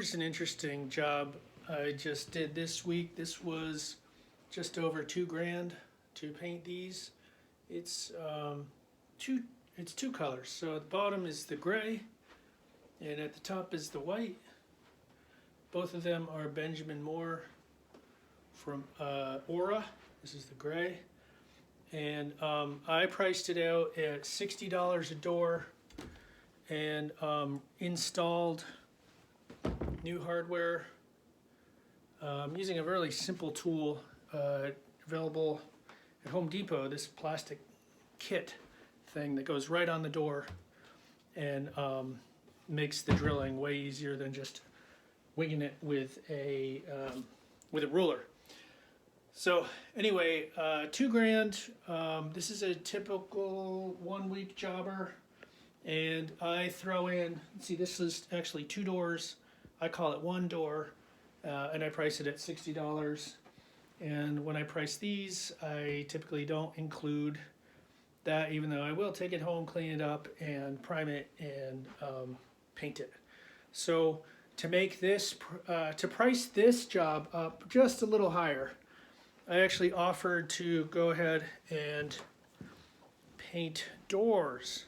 Here's an interesting job I just did this week. This was just over $2 grand to paint these. It's two it's two colors. So at the bottom is the gray, and at the top is the white. Both of them are Benjamin Moore from Aura. This is the gray, and I priced it out at $60 a door, and installed new hardware. I'm using a really simple tool available at Home Depot, this plastic kit thing that goes right on the door and makes the drilling way easier than just winging it with a ruler. So anyway, $2 grand. This is a typical 1 week jobber, and I throw in, see, this is actually 2 doors. I call it 1 door, and I price it at $60. And when I price these, I typically don't include that, even though I will take it home, clean it up, and prime it, and paint it. So to make this, to price this job up just a little higher, I actually offered to go ahead and paint doors.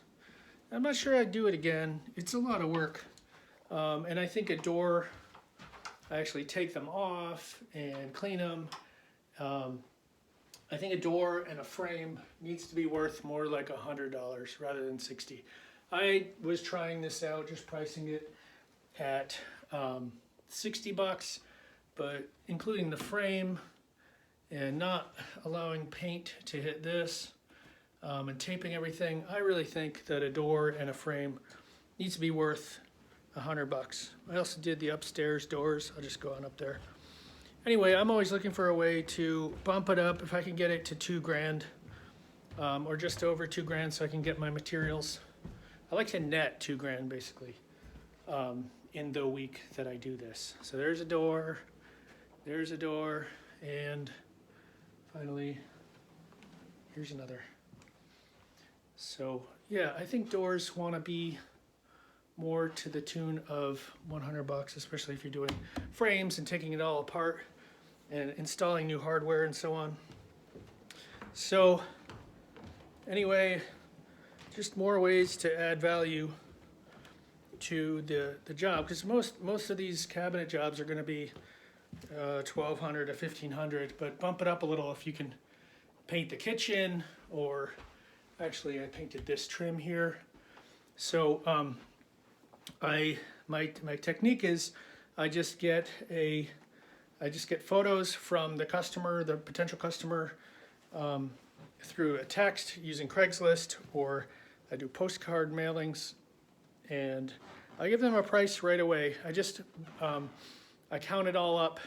I'm not sure I'd do it again. It's a lot of work. And I think a door, I actually take them off and clean them. I think a door and a frame needs to be worth more like $100 rather than $60. I was trying this out, just pricing it at $60, but including the frame and not allowing paint to hit this, and taping everything, I really think that a door and a frame needs to be worth $100. I also did the upstairs doors. I'll just go on up there. Anyway, I'm always looking for a way to bump it up if I can get it to $2 grand, or just over $2 grand, so I can get my materials. I like to net $2 grand basically in the week that I do this. So there's a door, and finally here's another. So yeah, I think doors want to be more to the tune of $100, especially if you're doing frames and taking it all apart and installing new hardware and so on. So anyway, just more ways to add value to the job, because most of these cabinet jobs are going to be $1,200 to $1,500, but bump it up a little if you can paint the kitchen, or actually I painted this trim here. So my technique is I just get photos from the customer, the potential customer, through a text using Craigslist, or I do postcard mailings, and I give them a price right away. I count it all up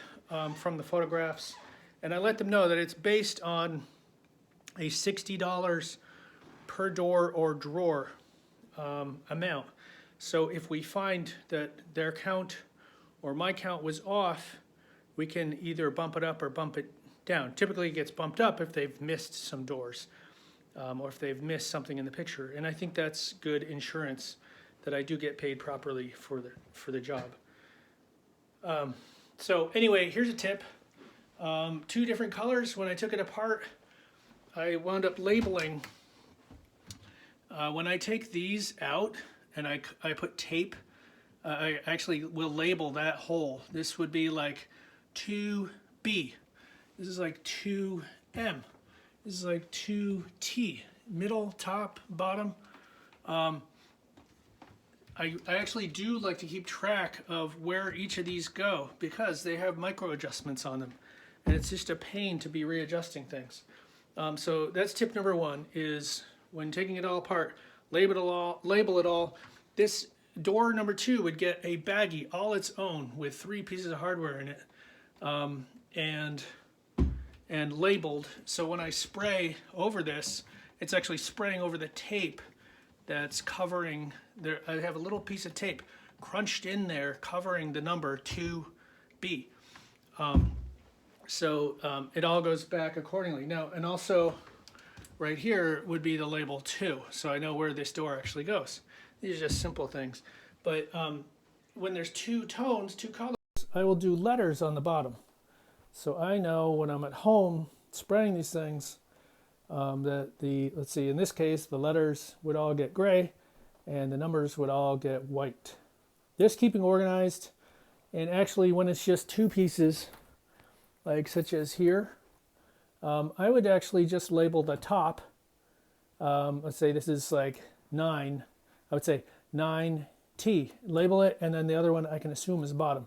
from the photographs, and I let them know that it's based on a $60 per door or drawer amount. So if we find that their count or my count was off, we can either bump it up or bump it down. Typically it gets bumped up if they've missed some doors, or if they've missed something in the picture. And I think that's good insurance that I do get paid properly for the job. So anyway, here's a tip. 2 different colors. When I took it apart, I wound up labeling. When I take these out and I put tape, I actually will label that hole. This would be like 2B. This is like 2M. This is like 2T. Middle, top, bottom. I actually do like to keep track of where each of these go, because they have micro adjustments on them, and it's just a pain to be readjusting things. So that's tip number 1, is when taking it all apart, label it all. This door number 2 would get a baggie all its own with 3 pieces of hardware in it, and labeled. So when I spray over this, it's actually spraying over the tape that's covering there. I have a little piece of tape crunched in there covering the number 2B. So it all goes back accordingly. Now, and also right here would be the label 2, so I know where this door actually goes. These are just simple things. But when there's two tones, two colors, I will do letters on the bottom. So I know when I'm at home spraying these things that let's see, in this case, the letters would all get gray and the numbers would all get white. Just keeping organized. And actually, when it's just two pieces, like such as here, I would actually just label the top. Let's say this is like 9. I would say 9T. Label it, and then the other one I can assume is bottom.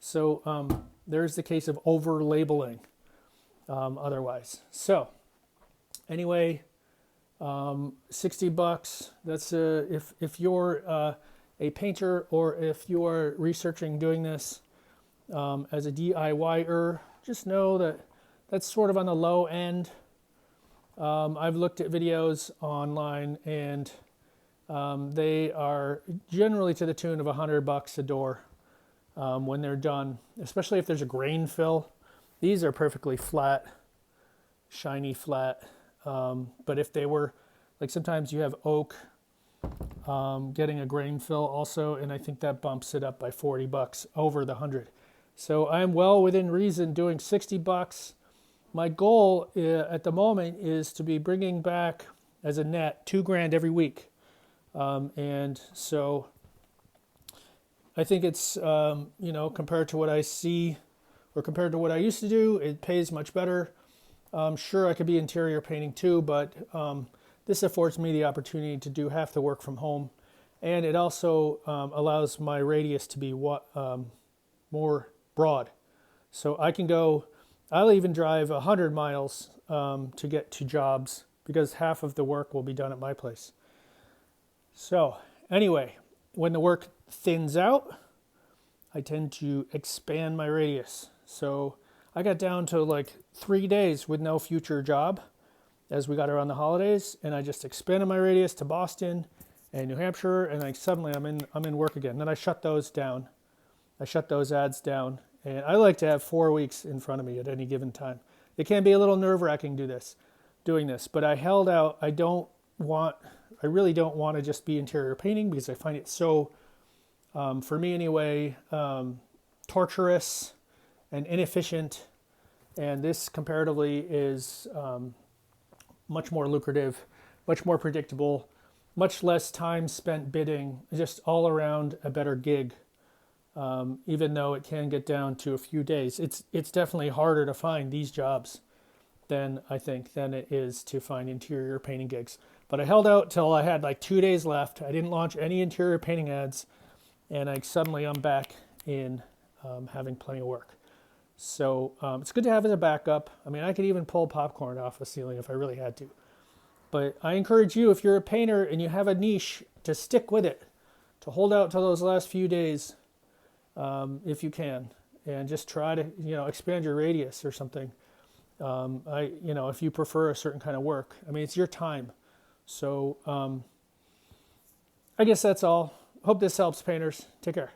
So there's the case of over labeling otherwise. So anyway, $60. That's if you're a painter, or if you are researching doing this as a DIYer, just know that that's sort of on the low end. I've looked at videos online, and they are generally to the tune of $100 a door when they're done, especially if there's a grain fill. These are perfectly flat, shiny flat. But if they were, like sometimes you have oak getting a grain fill also, and I think that bumps it up by $40 over the 100. So I'm well within reason doing $60. My goal at the moment is to be bringing back as a net $2,000 every week. And so I think it's, compared to what I see or compared to what I used to do, it pays much better. Sure, I could be interior painting too, but this affords me the opportunity to do half the work from home. And it also allows my radius to be more broad. So I can go, I'll even drive 100 miles to get to jobs, because half of the work will be done at my place. So anyway, when the work thins out, I tend to expand my radius. So I got down to like 3 days with no future job as we got around the holidays, and I just expanded my radius to Boston and New Hampshire, and suddenly I'm in work again. Then I shut those down. I shut those ads down, and I like to have 4 weeks in front of me at any given time. It can be a little nerve-wracking doing this, but I held out. I really don't want to just be interior painting, because I find it so, for me anyway, torturous and inefficient. And this comparatively is much more lucrative, much more predictable, much less time spent bidding, just all around a better gig. Even though it can get down to a few days, it's definitely harder to find these jobs than it is to find interior painting gigs. But I held out till I had like 2 days left. I didn't launch any interior painting ads, and I'm back in having plenty of work. So it's good to have as a backup. I mean, I could even pull popcorn off the ceiling if I really had to. But I encourage you, if you're a painter and you have a niche, to stick with it, to hold out till those last few days, if you can, and just try to expand your radius or something. If you prefer a certain kind of work, I mean, it's your time. So I guess that's all. Hope this helps, painters. Take care.